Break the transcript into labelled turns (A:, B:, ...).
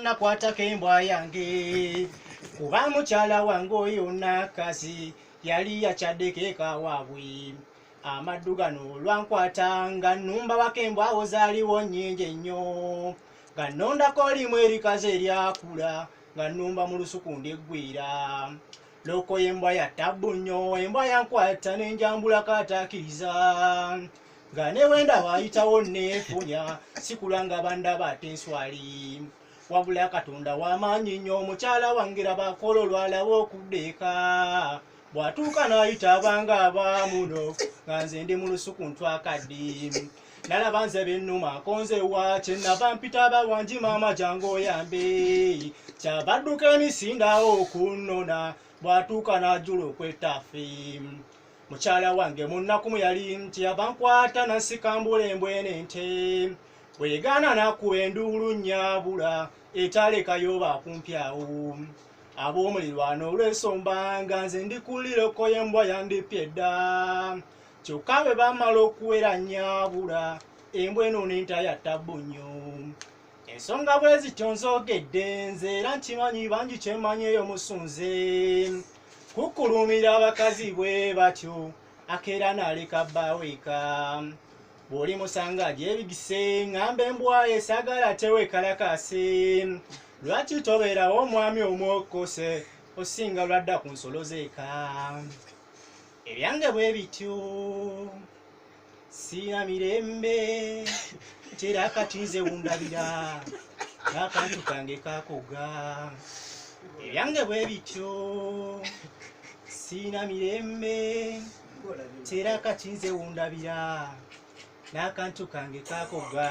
A: nakwatako embwa yange kuba mukyala wange oyo nakasi yali yakyaddeko eka waabwe amaddu gano olwankwata nga nnumba wako embwa awo zaaliwo nnyingi ennyo nga nnondako limu erikaze eryakula nga nnumba mu lusuku ndeggwera loko y'embwa yattabbu nnyo embwa yankwata n'enjambulako atakkiriza nga ne wenda waayitawo neefunya sikulanga bandaba ate enswali wabula katonda w'amaanyi nnyo omukyala wange raba akola olwalaba okuddeeka bw'atuuka n'ayita abanga abaamuno nga nze ndi mu lusuku ntwakadde nalaba nze bennuma akonzewa kyenava mpita abawanji maama jange oyambe kyabadduka emisindawo okunnona bw'atuuka n'ajjula okwetaffe mukyala wange munnakumu yali nti abankwata nasikambula embwene nte bwegaana nakuba enduulu nnyabula etalekayo baakumpyawo ab'omulirwano olw'ensomba nga nze ndikulireko y'embwa yandippye dda kyokka bwe bamala okuwera nnyabula embwa eno n'entayatta nnyo ensonga bwe zityo nzoogedde nze era nkimanyi bangi kyemmanyi eyo musunze kukulumira abakazi bwe batyo akeera n'aleka bbaawe eka bw'oli musanga agyebigise ŋŋamba embwa esaagala teweekalakase lwaki tobeerawo omwami omwokose osinga lwadda ku nsolo zeeka ebyange bwe bityo siina mirembe tera kati nze wundabira n'akantu kange kakoga ebyange bwe bityo siina mirembe tera kati nze wundabira n'akantu kange kakoga